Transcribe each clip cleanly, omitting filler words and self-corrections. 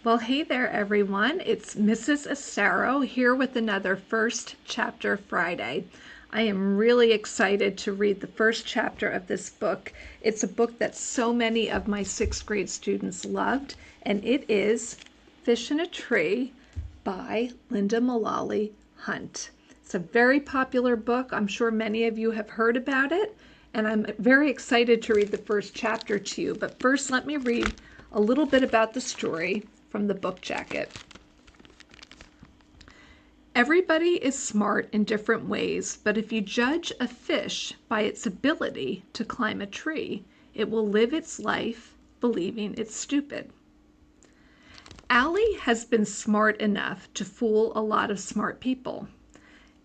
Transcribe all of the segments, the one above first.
Well, hey there, everyone. It's Mrs. Asaro here with another First Chapter Friday. I am really excited to read the first chapter of this book. It's a book that so many of my sixth grade students loved, and it is Fish in a Tree by Lynda Mullaly Hunt. It's a very popular book. I'm sure many of you have heard about it, and I'm very excited to read the first chapter to you. But first, let me read a little bit about the story from the book jacket. Everybody is smart in different ways, but if you judge a fish by its ability to climb a tree, it will live its life believing it's stupid. Allie has been smart enough to fool a lot of smart people.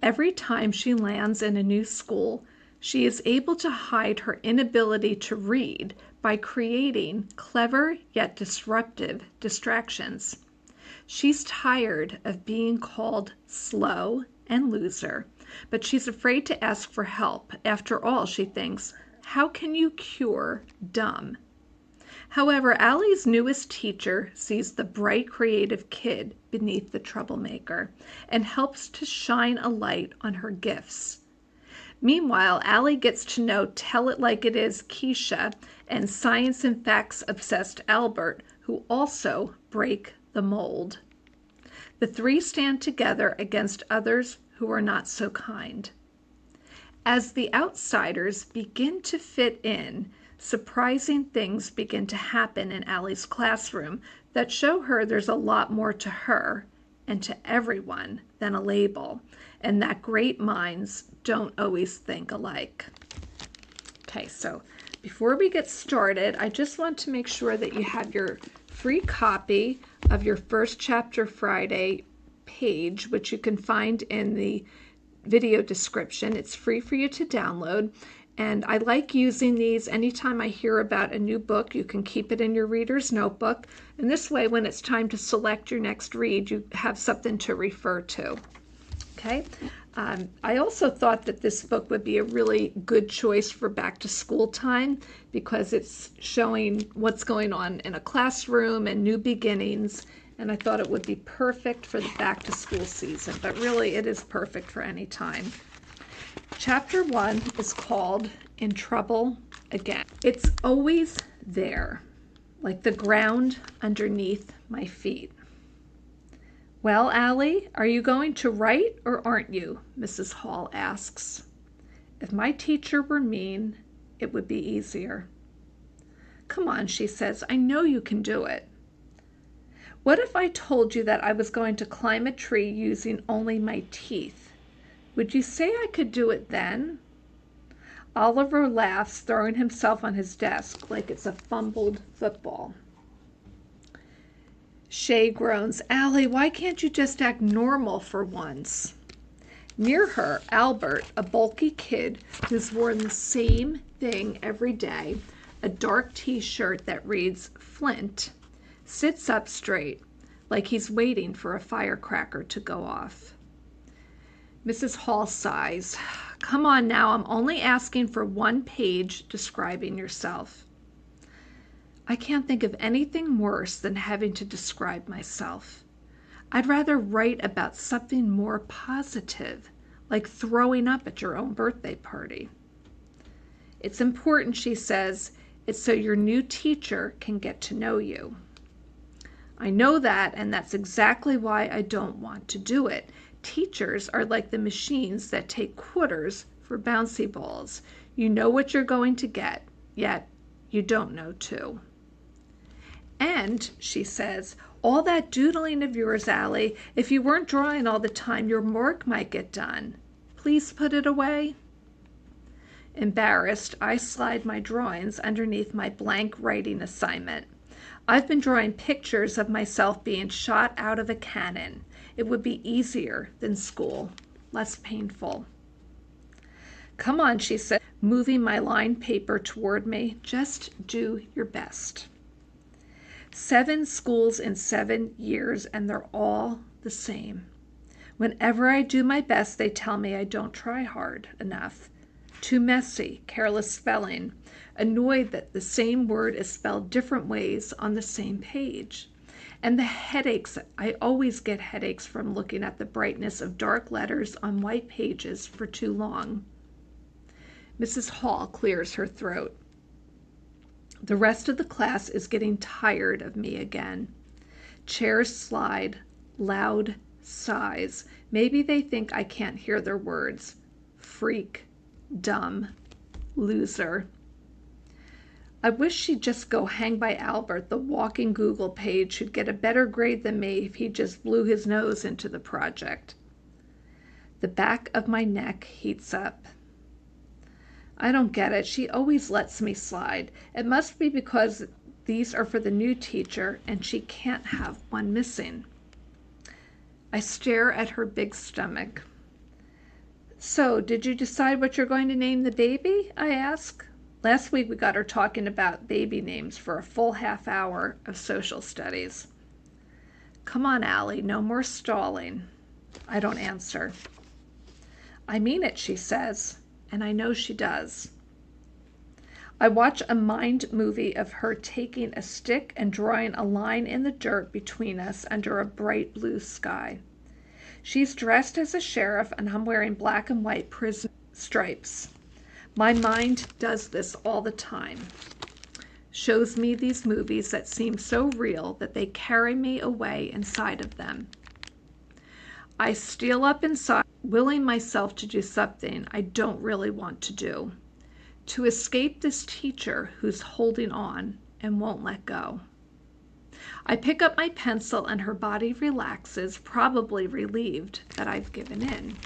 Every time she lands in a new school, she is able to hide her inability to read by creating clever yet disruptive distractions. She's tired of being called slow and loser, but she's afraid to ask for help. After all, she thinks, how can you cure dumb? However, Allie's newest teacher sees the bright, creative kid beneath the troublemaker and helps to shine a light on her gifts. Meanwhile, Allie gets to know Tell It Like It Is Keisha and science and facts obsessed Albert, who also break the mold. The three stand together against others who are not so kind. As the outsiders begin to fit in, surprising things begin to happen in Allie's classroom that show her there's a lot more to her and to everyone than a label, and that great minds don't always think alike. Okay, so before we get started, I just want to make sure that you have your free copy of your First Chapter Friday page, which you can find in the video description. It's free for you to download. And I like using these anytime I hear about a new book. You can keep it in your reader's notebook. And this way, when it's time to select your next read, you have something to refer to. Okay. I also thought that this book would be a really good choice for back to school time because it's showing what's going on in a classroom and new beginnings. And I thought it would be perfect for the back to school season, but really it is perfect for any time. Chapter 1 is called In Trouble Again. It's always there, like the ground underneath my feet. Well, Allie, are you going to write or aren't you? Mrs. Hall asks. If my teacher were mean, it would be easier. Come on, she says, I know you can do it. What if I told you that I was going to climb a tree using only my teeth? Would you say I could do it then? Oliver laughs, throwing himself on his desk like it's a fumbled football. Shay groans, Allie, why can't you just act normal for once? Near her, Albert, a bulky kid who's worn the same thing every day, a dark t-shirt that reads Flint, sits up straight, like he's waiting for a firecracker to go off. Mrs. Hall sighs. Come on now, I'm only asking for one page describing yourself. I can't think of anything worse than having to describe myself. I'd rather write about something more positive, like throwing up at your own birthday party. It's important, she says. It's so your new teacher can get to know you. I know that, and that's exactly why I don't want to do it. Teachers are like the machines that take quarters for bouncy balls. You know what you're going to get, yet you don't know too. And, she says, all that doodling of yours, Allie, if you weren't drawing all the time, your work might get done. Please put it away. Embarrassed, I slide my drawings underneath my blank writing assignment. I've been drawing pictures of myself being shot out of a cannon. It would be easier than school, less painful. Come on, she said, moving my lined paper toward me. Just do your best. 7 schools in 7 years, and they're all the same. Whenever I do my best, they tell me I don't try hard enough. Too messy, careless spelling, annoyed that the same word is spelled different ways on the same page. And the headaches, I always get headaches from looking at the brightness of dark letters on white pages for too long. Mrs. Hall clears her throat. The rest of the class is getting tired of me again. Chairs slide, loud sighs. Maybe they think I can't hear their words. Freak, dumb, loser. I wish she'd just go hang by Albert, the walking Google page, who'd get a better grade than me if he just blew his nose into the project. The back of my neck heats up. I don't get it. She always lets me slide. It must be because these are for the new teacher and she can't have one missing. I stare at her big stomach. So, did you decide what you're going to name the baby? I ask. Last week we got her talking about baby names for a full half hour of social studies. Come on, Allie, no more stalling. I don't answer. I mean it, she says, and I know she does. I watch a mind movie of her taking a stick and drawing a line in the dirt between us under a bright blue sky. She's dressed as a sheriff and I'm wearing black and white prison stripes. My mind does this all the time. Shows me these movies that seem so real that they carry me away inside of them. I steal up inside, willing myself to do something I don't really want to do, to escape this teacher who's holding on and won't let go. I pick up my pencil and her body relaxes, probably relieved that I've given in.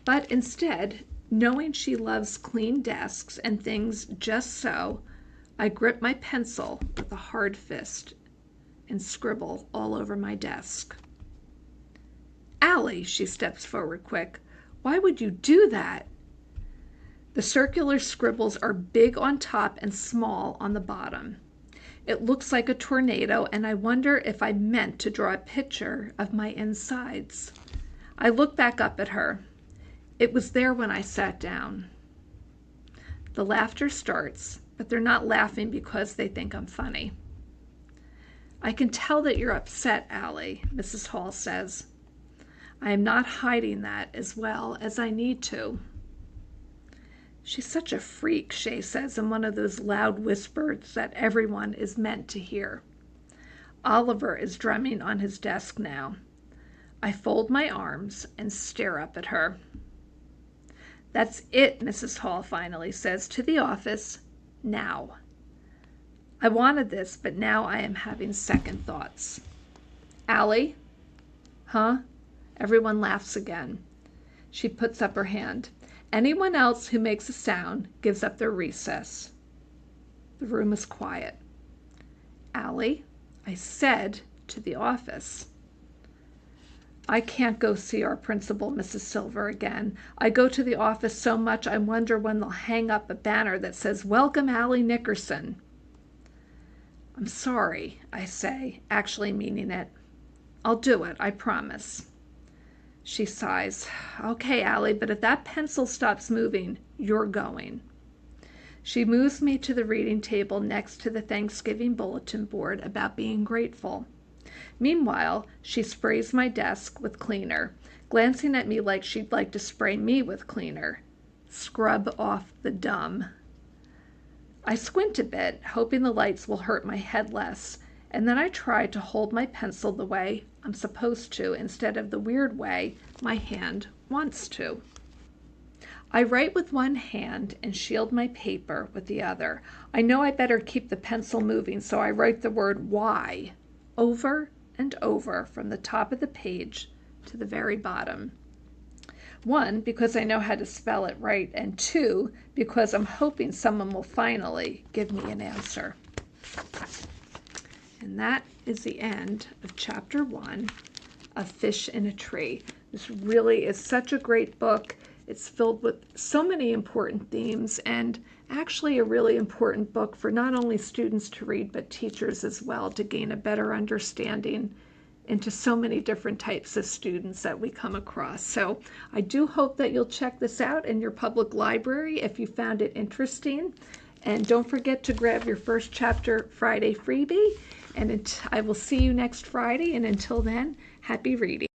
But instead, knowing she loves clean desks and things just so, I grip my pencil with a hard fist and scribble all over my desk. Allie, she steps forward quick. Why would you do that? The circular scribbles are big on top and small on the bottom. It looks like a tornado, and I wonder if I meant to draw a picture of my insides. I look back up at her. It was there when I sat down. The laughter starts, but they're not laughing because they think I'm funny. I can tell that you're upset, Allie, Mrs. Hall says. I am not hiding that as well as I need to. She's such a freak, Shay says in one of those loud whispers that everyone is meant to hear. Oliver is drumming on his desk now. I fold my arms and stare up at her. That's it, Mrs. Hall finally says. To the office, now. I wanted this, but now I am having second thoughts. Allie? Huh? Everyone laughs again. She puts up her hand. Anyone else who makes a sound gives up their recess. The room is quiet. Allie, I said to the office. I can't go see our principal, Mrs. Silver, again. I go to the office so much I wonder when they'll hang up a banner that says, Welcome, Allie Nickerson. I'm sorry, I say, actually meaning it. I'll do it, I promise. She sighs. Okay, Allie, but if that pencil stops moving, you're going. She moves me to the reading table next to the Thanksgiving bulletin board about being grateful. Meanwhile, she sprays my desk with cleaner, glancing at me like she'd like to spray me with cleaner. Scrub off the dumb. I squint a bit, hoping the lights will hurt my head less, and then I try to hold my pencil the way I'm supposed to instead of the weird way my hand wants to. I write with one hand and shield my paper with the other. I know I better keep the pencil moving, so I write the word why over and over from the top of the page to the very bottom. 1, because I know how to spell it right, and 2, because I'm hoping someone will finally give me an answer. And that is the end of chapter 1 of Fish in a Tree. This really is such a great book. It's filled with so many important themes and actually a really important book for not only students to read, but teachers as well, to gain a better understanding into so many different types of students that we come across. So I do hope that you'll check this out in your public library if you found it interesting. And don't forget to grab your first chapter Friday freebie. And I will see you next Friday. And until then, happy reading.